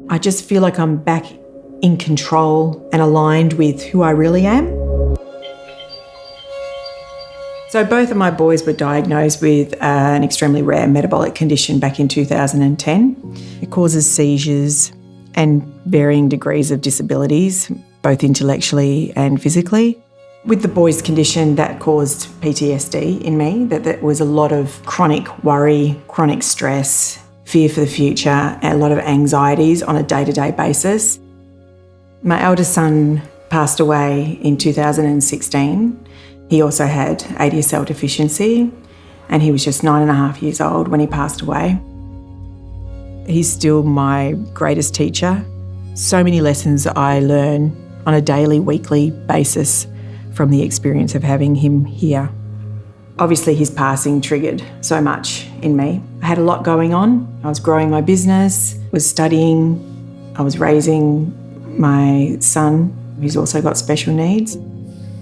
I just feel like I'm back in control and aligned with who I really am. So both of my boys were diagnosed with an extremely rare metabolic condition back in 2010. It causes seizures and varying degrees of disabilities, both intellectually and physically. With the boys' condition, that caused PTSD in me, that was a lot of chronic worry, chronic stress, fear for the future, and a lot of anxieties on a day-to-day basis. My eldest son passed away in 2016. He also had ADSL deficiency, and he was just 9.5 years old when he passed away. He's still my greatest teacher. So many lessons I learn on a daily, weekly basis from the experience of having him here. Obviously, his passing triggered so much in me. I had a lot going on. I was growing my business, was studying, I was raising my son, who's also got special needs.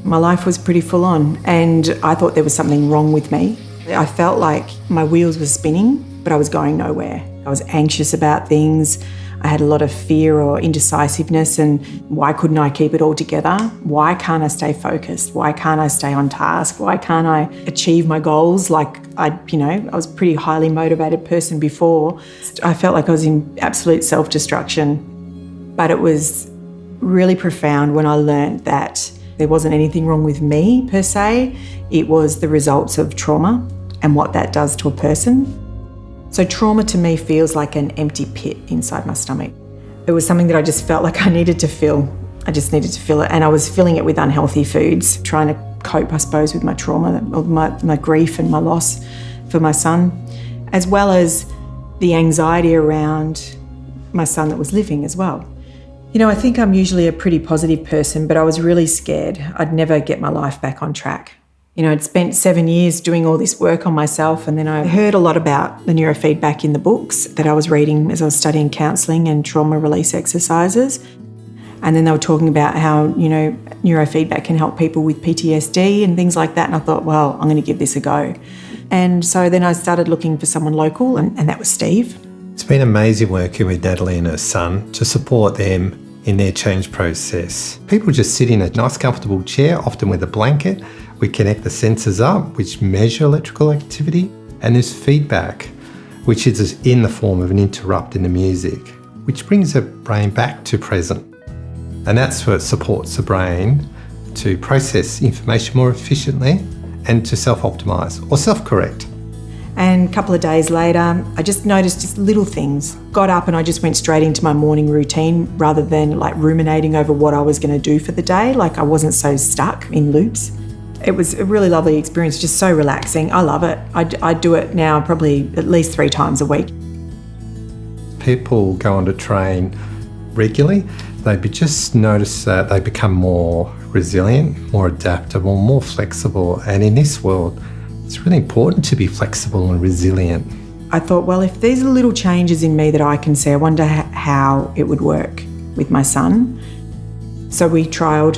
My life was pretty full on, and I thought there was something wrong with me. I felt like my wheels were spinning, but I was going nowhere. I was anxious about things. I had a lot of fear or indecisiveness, and why couldn't I keep it all together? Why can't I stay focused? Why can't I stay on task? Why can't I achieve my goals? Like I was a pretty highly motivated person before. I felt like I was in absolute self-destruction. But it was really profound when I learned that there wasn't anything wrong with me per se. It was the results of trauma and what that does to a person. So trauma to me feels like an empty pit inside my stomach. It was something that I just felt like I needed to fill. I just needed to fill it. And I was filling it with unhealthy foods, trying to cope, I suppose, with my trauma, my grief and my loss for my son, as well as the anxiety around my son that was living as well. I think I'm usually a pretty positive person, but I was really scared I'd never get my life back on track. I'd spent 7 years doing all this work on myself, and then I heard a lot about the neurofeedback in the books that I was reading as I was studying counselling and trauma release exercises. And then they were talking about how, neurofeedback can help people with PTSD and things like that. And I thought, well, I'm going to give this a go. And so then I started looking for someone local, and that was Steve. It's been amazing working with Natalie and her son to support them in their change process. People just sit in a nice comfortable chair, often with a blanket. We connect the sensors up, which measure electrical activity, and there's feedback, which is in the form of an interrupt in the music, which brings the brain back to present. And that's what supports the brain to process information more efficiently and to self-optimise or self-correct. And a couple of days later, I just noticed just little things. Got up and I just went straight into my morning routine rather than ruminating over what I was going to do for the day. I wasn't so stuck in loops. It was a really lovely experience, just so relaxing. I love it. I do it now probably at least 3 times a week. People go on to train regularly. They just notice that they become more resilient, more adaptable, more flexible. And in this world, it's really important to be flexible and resilient. I thought, well, if there's little changes in me that I can see, I wonder how it would work with my son. So we trialled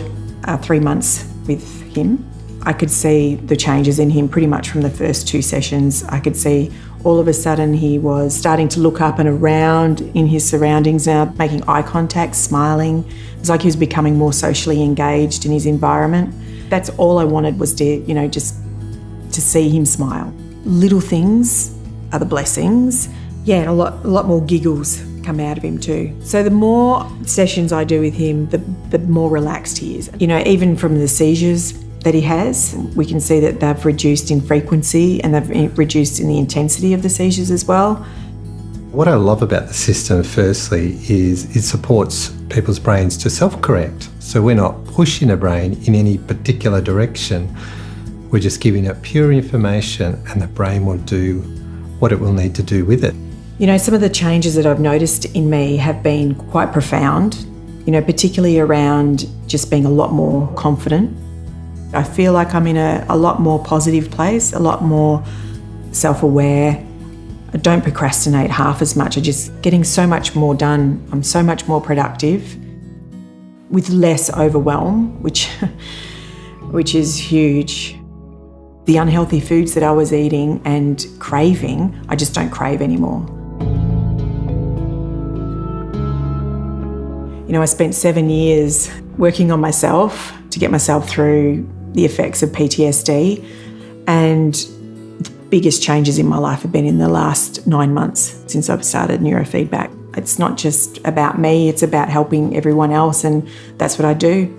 3 months with him. I could see the changes in him pretty much from the first 2 sessions. I could see all of a sudden he was starting to look up and around in his surroundings now, making eye contact, smiling. It was like he was becoming more socially engaged in his environment. That's all I wanted was to, just to see him smile. Little things are the blessings. Yeah, and a lot more giggles come out of him too. So the more sessions I do with him, the more relaxed he is. Even from the seizures that he has, we can see that they've reduced in frequency and they've reduced in the intensity of the seizures as well. What I love about the system, firstly, is it supports people's brains to self-correct. So we're not pushing the brain in any particular direction. We're just giving it pure information and the brain will do what it will need to do with it. Some of the changes that I've noticed in me have been quite profound, particularly around just being a lot more confident. I feel like I'm in a lot more positive place, a lot more self-aware. I don't procrastinate half as much. I'm just getting so much more done. I'm so much more productive with less overwhelm, which is huge. The unhealthy foods that I was eating and craving, I just don't crave anymore. I spent 7 years working on myself to get myself through the effects of PTSD, and the biggest changes in my life have been in the last 9 months since I've started neurofeedback. It's not just about me, it's about helping everyone else, and that's what I do.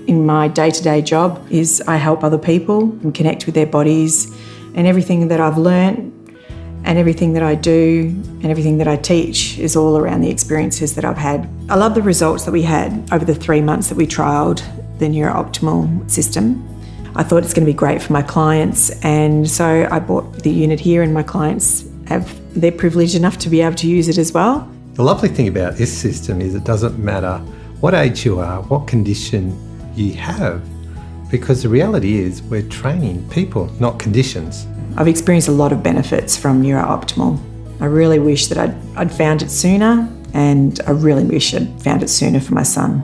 In my day-to-day job is I help other people and connect with their bodies, and everything that I've learnt and everything that I do and everything that I teach is all around the experiences that I've had. I love the results that we had over the 3 months that we trialled the NeurOptimal system. I thought it's going to be great for my clients, and so I bought the unit here, and my clients they're privileged enough to be able to use it as well. The lovely thing about this system is it doesn't matter what age you are, what condition you have, because the reality is we're training people, not conditions. I've experienced a lot of benefits from NeurOptimal. I really wish that I'd found it sooner, and I really wish I'd found it sooner for my son.